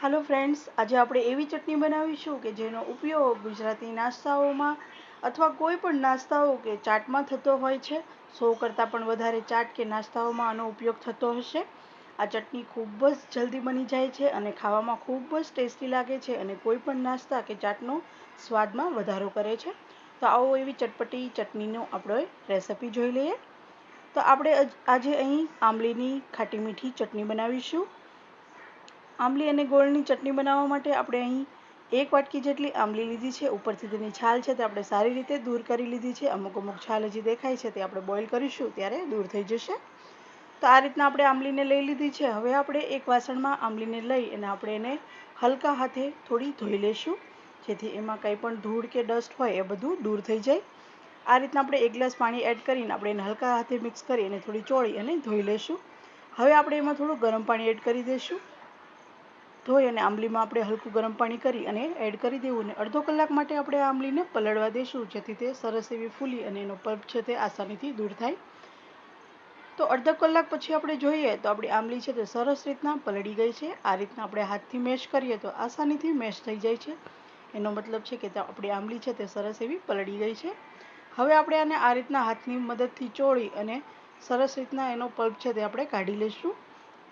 Hello friends, आज આપણે એવી ચટણી બનાવીશું કે જેનો ઉપયોગ ગુજરાતી નાસ્તાઓમાં અથવા કોઈ પણ નાસ્તાઓ કે ચાટમાં થતો હોય છે। 100 કરતાં પણ વધારે ચાટ કે નાસ્તાઓમાં આનો ઉપયોગ થતો હશે। આ ચટણી ખૂબ જ જલ્દી બની જાય છે અને ખાવામાં ખૂબ જ ટેસ્ટી લાગે છે અને કોઈ પણ નાસ્તા કે ચાટનો સ્વાદમાં વધારો કરે છે। તો આવો એવી ચટપટી ચટણીનો આપણે રેસિપી જોઈ લઈએ। તો આપણે આજે અહીં આંબલીની ખાટી મીઠી ચટણી બનાવીશું। આંબલી અને ગોળની ચટણી બનાવવા માટે આપણે અહીં 1 વાટકી જેટલી આંબલી લીધી છે। ઉપરથી તેની છાલ છે તે આપણે સારી રીતે દૂર કરી લીધી છે। અમુક છાલ હજી દેખાય છે તે આપણે બોઇલ કરીશું ત્યારે દૂર થઈ જશે। તો આ રીતના આપણે આંબલીને લઈ લીધી છે। હવે આપણે એક વાસણમાં આંબલીને લઈ અને આપણે એને હલકા હાથે થોડી ધોઈ લઈશું, જેથી એમાં કંઈ પણ ધૂળ કે ડસ્ટ હોય એ બધું દૂર થઈ જાય। આ રીતના આપણે 1 ગ્લાસ પાણી એડ કરીને આપણે એને હલકા હાથે મિક્સ કરી અને થોડી ચોળી અને ધોઈ લઈશું। હવે આપણે એમાં થોડું ગરમ પાણી એડ કરી દઈશું। ધોઈ અને આંબલીમાં આપણે હલકું ગરમ પાણી કરી અને એડ કરી દેવું અને અડધો કલાક માટે આપણે આંબલીને પલળવા દઈશું, જેથી તે સરસ એવી ફૂલી અને એનો પલ્પ છે તે આસાનીથી દૂર થાય। તો અડધો કલાક પછી આપણે જોઈએ તો આપણી આંબલી છે તે સરસ રીતના પલળી ગઈ છે। આ રીતના આપણે હાથથી મેશ કરીએ તો આસાનીથી મેશ થઈ જાય છે। એનો મતલબ છે કે આપણી આંબલી છે તે સરસ એવી પલળી ગઈ છે। હવે આપણે આને આ રીતના હાથની મદદથી ચોળી અને સરસ રીતના એનો પલ્પ છે તે આપણે કાઢી લઈશું।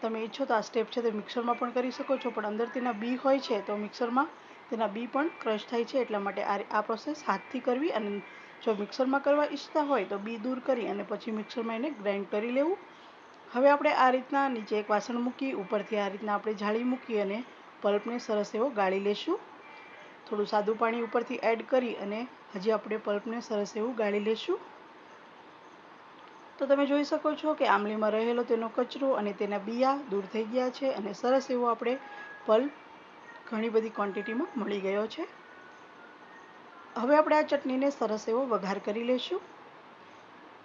તમે ઈચ્છો તો આ સ્ટેપ છે તે મિક્સરમાં પણ કરી શકો છો, પણ અંદર તેના બી હોય છે તો મિક્સરમાં તેના બી પણ ક્રશ થાય છે, એટલા માટે આ પ્રોસેસ હાથથી કરવી। અને જો મિક્સરમાં કરવા ઈચ્છતા હોય તો બી દૂર કરી અને પછી મિક્સરમાં એને ગ્રાઇન્ડ કરી લેવું। હવે આપણે આ રીતના નીચે એક વાસણ મૂકી ઉપરથી આ રીતના આપણે જાળી મૂકી અને પલ્પને સરસ એવો ગાળી લેશું। થોડું સાદું પાણી ઉપરથી એડ કરી અને હજી આપણે પલ્પને સરસ એવું ગાળી લેશું। તો તમે જોઈ શકો છો કે આંબલીમાં રહેલો તેનો કચરો અને તેના બિયા દૂર થઈ ગયા છે અને સરસ એવો આપણે પલ્પ ઘણી બધી ક્વોન્ટિટીમાં મળી ગયો છે। હવે આપણે આ ચટણીને સરસ એવો વઘાર કરી લઈશું।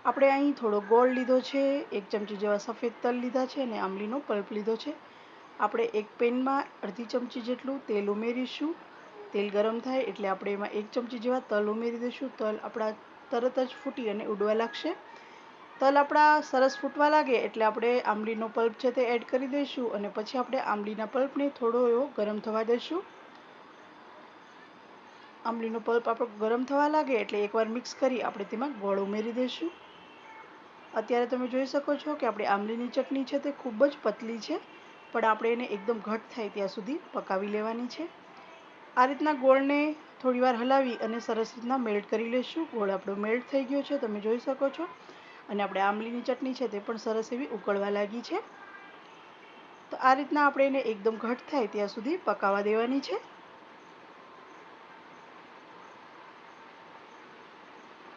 આપણે અહીં થોડો ગોળ લીધો છે, 1 ચમચી જેવા સફેદ તલ લીધા છે અને આંબલીનો પલ્પ લીધો છે। આપણે એક પેનમાં અડધી ચમચી જેટલું તેલ ઉમેરીશું। તેલ ગરમ થાય એટલે આપણે એમાં 1 ચમચી જેવા તલ ઉમેરી દઈશું। તલ આપણા તરત જ ફૂટી અને ઉડવા લાગશે। તલ આપણા સરસ ફૂટવા લાગે એટલે આપણે આંબલીનો પલ્પ છે તે એડ કરી દઈશું અને પછી આપણે આંબલીના પલ્પને થોડો એવો ગરમ થવા દઈશું। આંબલીનો પલ્પ આપણો ગરમ થવા લાગે એટલે એકવાર મિક્સ કરી આપણે તેમાં ગોળ ઉમેરી દઈશું। અત્યારે તમે જોઈ શકો છો કે આપણી આંબલીની ચટણી છે તે ખૂબ જ પતલી છે, પણ આપણે એને એકદમ ઘટ થાય ત્યાં સુધી પકાવી લેવાની છે। આ રીતના ગોળને થોડીવાર હલાવી અને સરસ રીતના મેલ્ટ કરી લઈશું। ગોળ આપણો મેલ્ટ થઈ ગયો છે, તમે જોઈ શકો છો, અને આપણે આંબલીની ચટણી છે તે પણ સરસ એવી ઉકળવા લાગી છે। તો આ રીતના આપણે એને એકદમ ઘટ થાય ત્યાં સુધી પકાવવા દેવાની છે।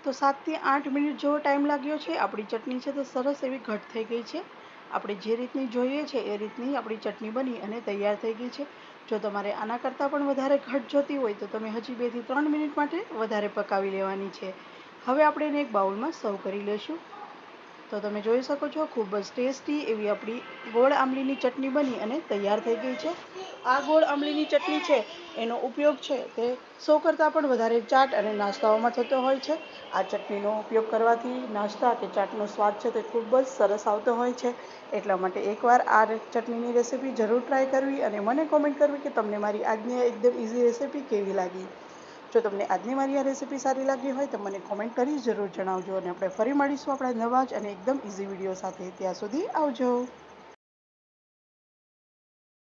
તો 7 થી 8 મિનિટ જેવો ટાઈમ લાગ્યો છે। આપણી ચટણી છે તે સરસ એવી ઘટ થઈ ગઈ છે। આપણે જે રીતની જોઈએ છે એ રીતની આપણી ચટણી બની અને તૈયાર થઈ ગઈ છે। જો તમારે આના કરતાં પણ વધારે ઘટ જોતી હોય તો તમે હજી 2 થી 3 મિનિટ માટે વધારે પકાવી લેવાની છે। હવે આપણે એને એક બાઉલમાં સર્વ કરી લઈશું। તો તમે જોઈ શકો છો ખૂબ જ ટેસ્ટી એવી આપણી ગોળ આંબલીની ચટણી બની અને તૈયાર થઈ ગઈ છે। આ ગોળ આંબલીની ચટણી છે એનો ઉપયોગ છે તે 100 કરતાં પણ વધારે ચાટ અને નાસ્તાઓમાં થતો હોય છે। આ ચટણીનો ઉપયોગ કરવાથી નાસ્તા કે ચાટનો સ્વાદ છે તે ખૂબ જ સરસ આવતો હોય છે। એટલા માટે એકવાર આ ચટણીની રેસિપી જરૂર ટ્રાય કરવી અને મને કોમેન્ટ કરવી કે તમને મારી આજની એકદમ ઇઝી રેસિપી કેવી લાગી। જો તમને આજની મારી આ રેસિપી સારી લાગી હોય તો મને કોમેન્ટ કરી જરૂર જણાવજો અને આપણે ફરી મળીશું આપણા નવા જ અને એકદમ ઇઝી વિડીયો સાથે। ત્યાં સુધી આવજો।